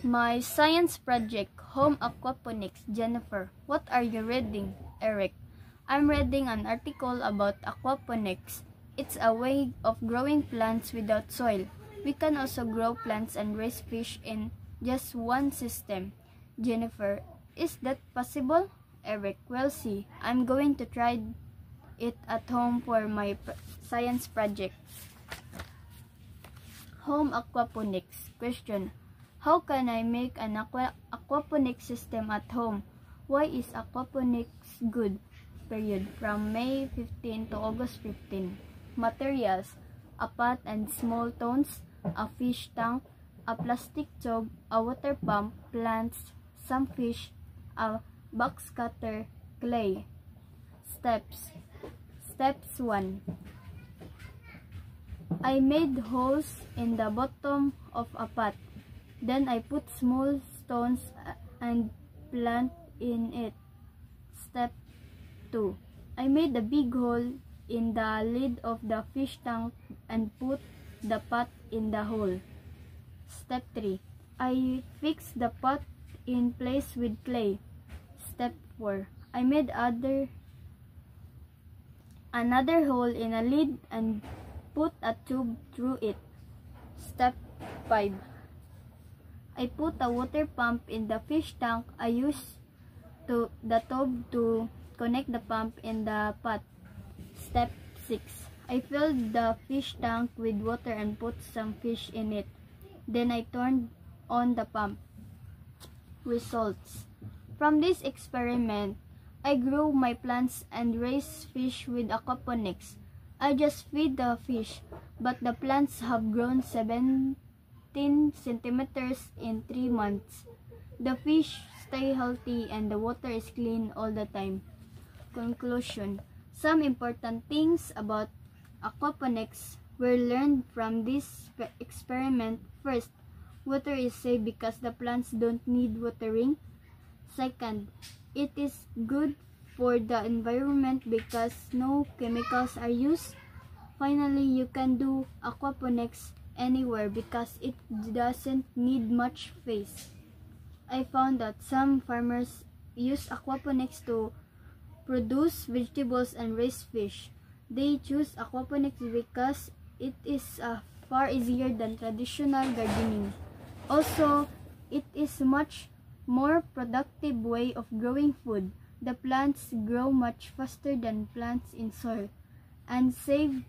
My science project, Home Aquaponics. Jennifer. What are you reading? Eric. I'm reading an article about aquaponics. It's a way of growing plants without soil. We can also grow plants and raise fish in just one system. Jennifer. Is that possible? Eric. We'll see. I'm going to try it at home for my science project. Home aquaponics. Question. How can I make an aquaponics system at home? Why is aquaponics good? Period. From May 15 to August 15. Materials. A pot and small stones, a fish tank, a plastic tube, a water pump, plants, some fish, a box cutter, clay. Steps. Steps 1. I made holes in the bottom of a pot. Then I put small stones and plant in it. Step 2. I made a big hole in the lid of the fish tank and put the pot in the hole. Step 3. I fixed the pot in place with clay. Step 4. I made another hole in a lid and put a tube through it. Step 5. I put a water pump in the fish tank. I used the tube to connect the pump in the pot. Step 6. I filled the fish tank with water and put some fish in it. Then I turned on the pump. Results. From this experiment, I grew my plants and raised fish with aquaponics. I just feed the fish, but the plants have grown 17 centimeters in 3 months. The fish stay healthy and the water is clean all the time. Conclusion. Some important things about aquaponics were learned from this experiment. First, water is safe because the plants don't need watering. Second, it is good for the environment because no chemicals are used. Finally, you can do aquaponics anywhere because it doesn't need much space. I found that some farmers use aquaponics to produce vegetables and raise fish. They choose aquaponics because it is far easier than traditional gardening. Also, it is much more productive way of growing food. The plants grow much faster than plants in soil and save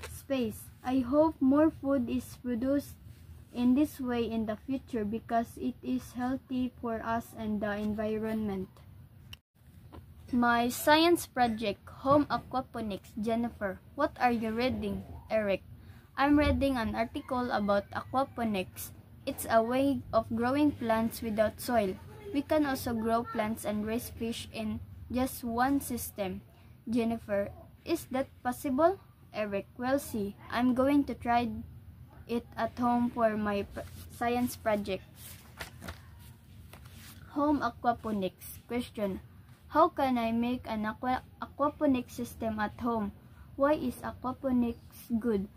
space. I hope more food is produced in this way in the future because it is healthy for us and the environment. My science project, Home Aquaponics. Jennifer. What are you reading? Eric. I'm reading an article about aquaponics. It's a way of growing plants without soil. We can also grow plants and raise fish in just one system. Jennifer. Is that possible? Eric. We'll see. I'm going to try it at home for my science project. Home aquaponics. Question. How can I make an aquaponics system at home? Why is aquaponics good?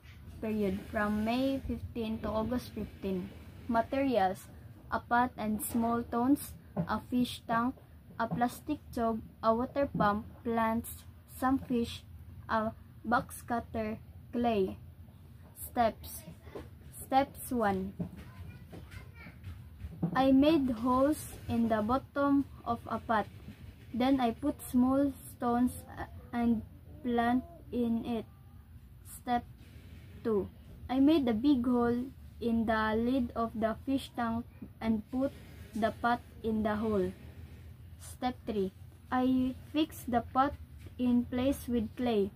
Period. From May 15 to August 15. Materials. A pot and small stones, a fish tank, a plastic tube, a water pump, plants, some fish, a box cutter, clay. Steps. Steps 1. I made holes in the bottom of a pot. Then I put small stones and plant in it. Step 2. I made a big hole in the lid of the fish tank and put the pot in the hole. Step 3. I fixed the pot in place with clay.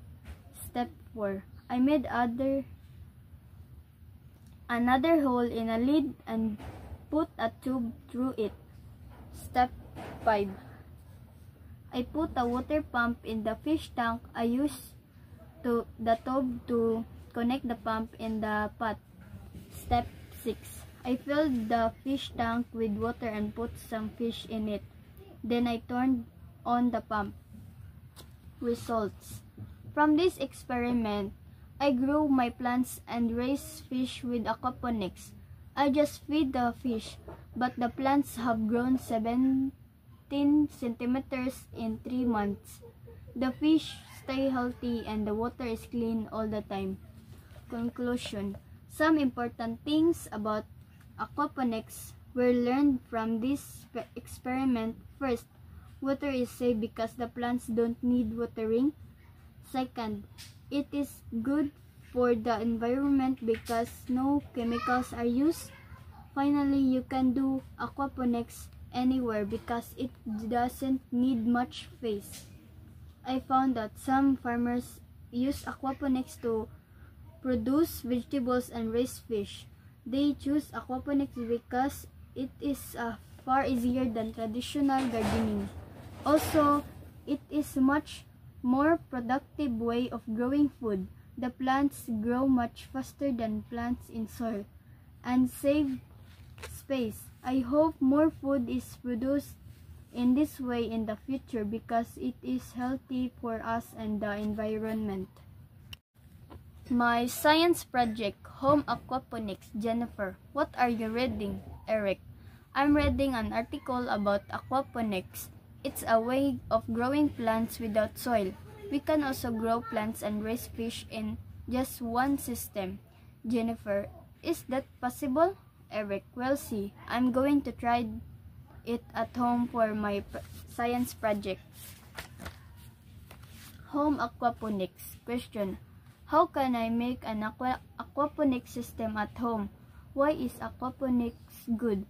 Step 4. I made another hole in a lid and put a tube through it. Step 5. I put a water pump in the fish tank. I used the tube to connect the pump in the pot. Step 6. I filled the fish tank with water and put some fish in it. Then I turned on the pump. Results. From this experiment, I grew my plants and raised fish with aquaponics. I just feed the fish, but the plants have grown 17 centimeters in 3 months. The fish stay healthy and the water is clean all the time. Conclusion. Some important things about aquaponics were learned from this experiment. First, water is safe because the plants don't need watering. Second, it is good for the environment because no chemicals are used. Finally, you can do aquaponics anywhere because it doesn't need much space. I found that some farmers use aquaponics to produce vegetables and raise fish. They choose aquaponics because it is far easier than traditional gardening. Also, it is much more productive way of growing food. The plants grow much faster than plants in soil and save space. I hope more food is produced in this way in the future because it is healthy for us and the environment. My science project, Home Aquaponics. Jennifer, what are you reading? Eric, I'm reading an article about aquaponics. It's a way of growing plants without soil. We can also grow plants and raise fish in just one system. Jennifer, is that possible? Eric, we'll see. I'm going to try it at home for my science project. Home aquaponics. Question. How can I make an aquaponics system at home? Why is aquaponics good?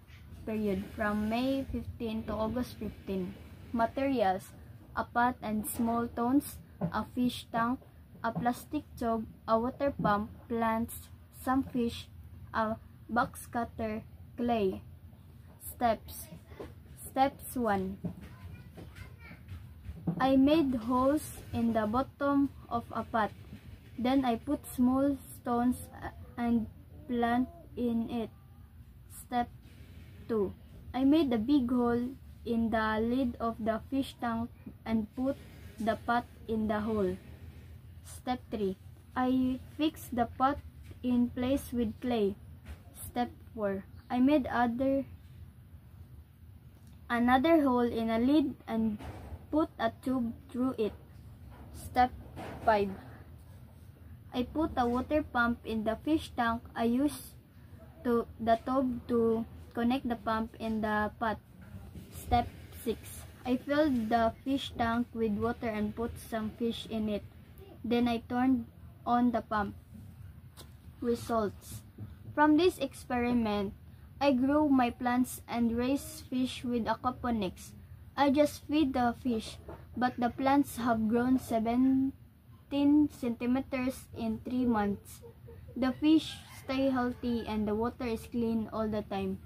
Period. From May 15 to August 15. Materials. A pot and small stones, a fish tank, a plastic tube, a water pump, plants, some fish, a box cutter, clay. Steps. Steps 1. I made holes in the bottom of a pot. Then I put small stones and plant in it. Step 2. I made a big hole in the lid of the fish tank and put the pot in the hole. Step 3. I fixed the pot in place with clay. Step 4. I made another hole in a lid and put a tube through it. Step 5. I put a water pump in the fish tank. I used the tube to connect the pump in the pot. Step 6. I filled the fish tank with water and put some fish in it. Then I turned on the pump. Results. From this experiment, I grew my plants and raised fish with aquaponics. I just feed the fish, but the plants have grown 17 centimeters in 3 months. The fish stay healthy and the water is clean all the time.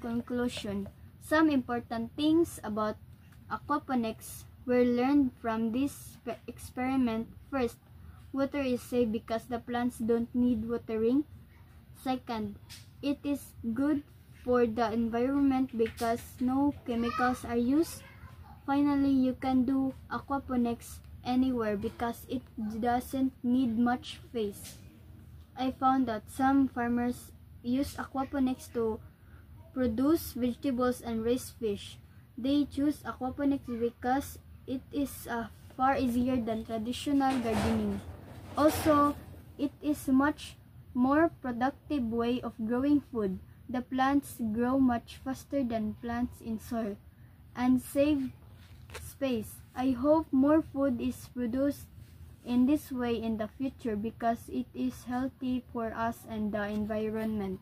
Conclusion. Some important things about aquaponics were learned from this experiment. First, water is safe because the plants don't need watering. Second, it is good for the environment because no chemicals are used. Finally, you can do aquaponics anywhere because it doesn't need much space. I found that some farmers use aquaponics to produce vegetables and raise fish. They choose aquaponics because it is far easier than traditional gardening. Also, it is much more productive way of growing food. The plants grow much faster than plants in soil and save space. I hope more food is produced in this way in the future because it is healthy for us and the environment.